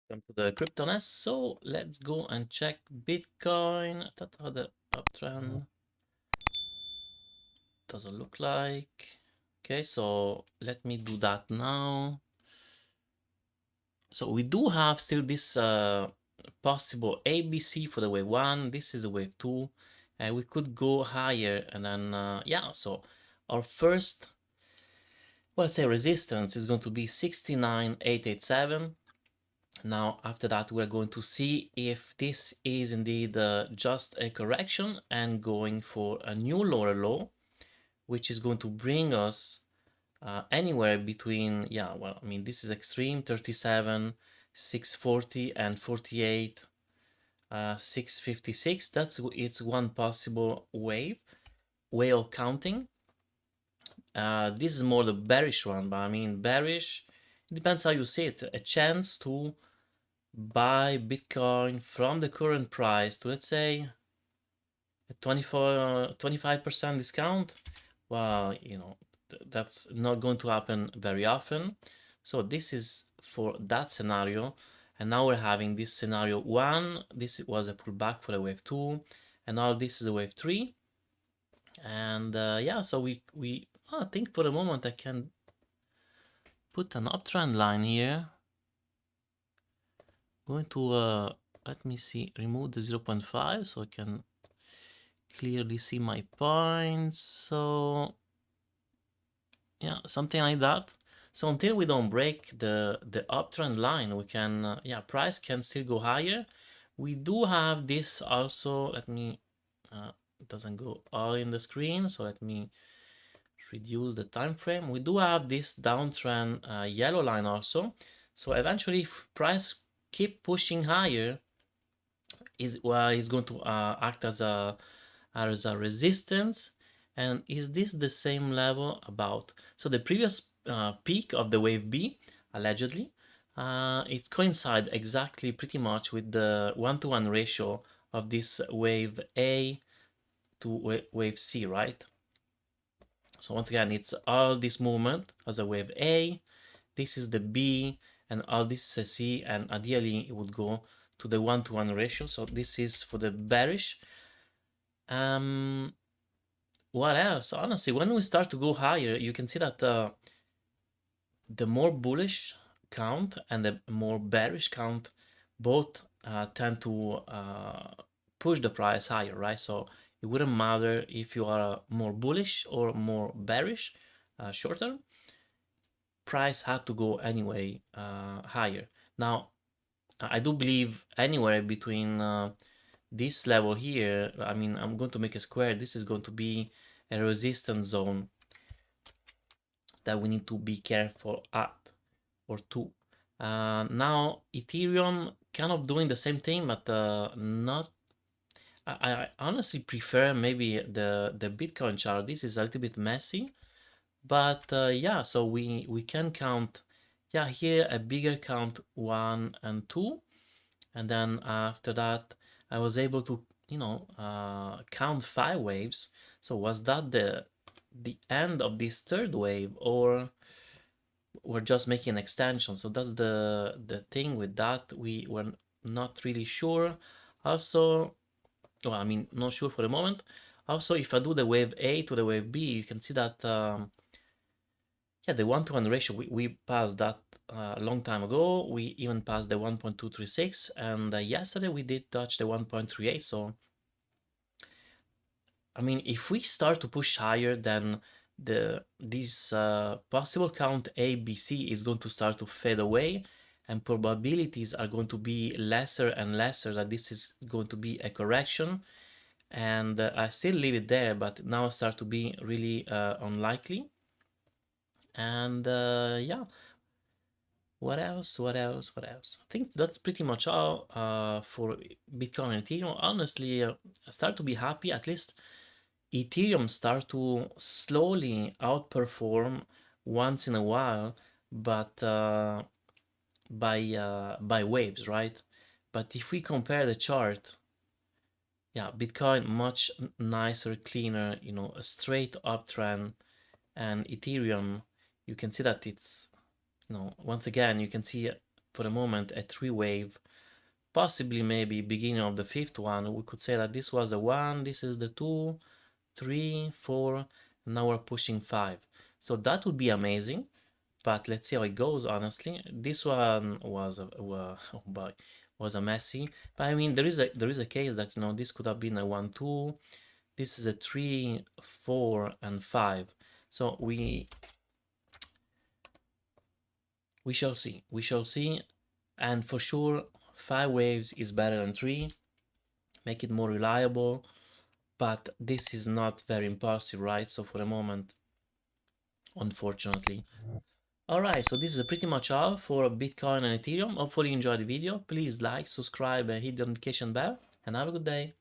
Welcome to the Crypto Nest. So let's go and check Bitcoin. That's how the uptrend does it look like. Okay, so let me do that now. So we do have still this possible ABC for the wave 1. This is the wave 2. And we could go higher and then, yeah, so our first, well, let's say resistance is going to be 69,887. Now, after that, we're going to see if this is indeed just a correction and going for a new lower low, which is going to bring us anywhere between, yeah, well, I mean, this is extreme, 37, 640 and 48, 656. It's one possible way of counting. This is more the bearish one, but I mean, bearish, it depends how you see it. A chance to buy Bitcoin from the current price to, let's say, a 25% discount. Well, you know, that's not going to happen very often. So this is for that scenario. And now we're having this scenario 1. This was a pullback for the wave 2. And now this is a wave 3. And yeah, so I think for the moment I can put an uptrend line here. Going to let me see, remove the 0.5 so I can clearly see my points. So yeah, something like that. So until we don't break the uptrend line, we can yeah, price can still go higher. We do have this also. Let me it doesn't go all in the screen, so let me reduce the time frame. We do have this downtrend yellow line also. So eventually, if price keep pushing higher, is going to act as a resistance. And is this the same level about? So the previous peak of the wave B, allegedly, it coincides exactly pretty much with the 1-to-1 ratio of this wave A to wave C, right? So once again, it's all this movement as a wave A, this is the B, and all this is a C, and ideally it would go to the 1-to-1 ratio. So this is for the bearish. What else? Honestly, when we start to go higher, you can see that the more bullish count and the more bearish count both tend to push the price higher, right? So it wouldn't matter if you are more bullish or more bearish, short term, price had to go anyway higher. Now, I do believe anywhere between this level here, I mean, I'm going to make a square. This is going to be a resistance zone that we need to be careful at or to. Now, Ethereum kind of doing the same thing, but not. I honestly prefer maybe the Bitcoin chart. This is a little bit messy, but yeah. So we can count. Yeah, here a bigger count 1 and 2, and then after that I was able to, you know, count 5 waves. So was that the end of this third wave, or we're just making an extension? So that's the thing with that. We were not really sure. Also, well, I mean, not sure for the moment. Also, if I do the wave A to the wave B, you can see that yeah, the 1-to-1 ratio, we passed that a long time ago. We even passed the 1.236, and yesterday we did touch the 1.38. So I mean, if we start to push higher, then this possible count A, B, C is going to start to fade away, and probabilities are going to be lesser and lesser that this is going to be a correction. And I still leave it there, but now start to be really unlikely. And yeah, what else? What else? What else? I think that's pretty much all for Bitcoin and Ethereum. Honestly, I start to be happy. At least Ethereum start to slowly outperform once in a while, but by waves, right? But if we compare the chart, yeah, Bitcoin much nicer, cleaner, you know, a straight uptrend, and Ethereum, you can see that it's, you know, once again, you can see for the moment a 3-wave, possibly maybe beginning of the 5th one. We could say that this was the 1, this is the 2, 3, 4, and now we're pushing 5. So that would be amazing, but let's see how it goes. Honestly, this one was oh boy, was a messy. But I mean, there is a case that, you know, this could have been a 1, 2. This is a 3, 4, and 5. So we shall see. We shall see. And for sure, 5 waves is better than 3. Make it more reliable. But this is not very impulsive, right? So for the moment, unfortunately. Alright, so this is pretty much all for Bitcoin and Ethereum. Hopefully you enjoyed the video. Please like, subscribe, and hit the notification bell. And have a good day.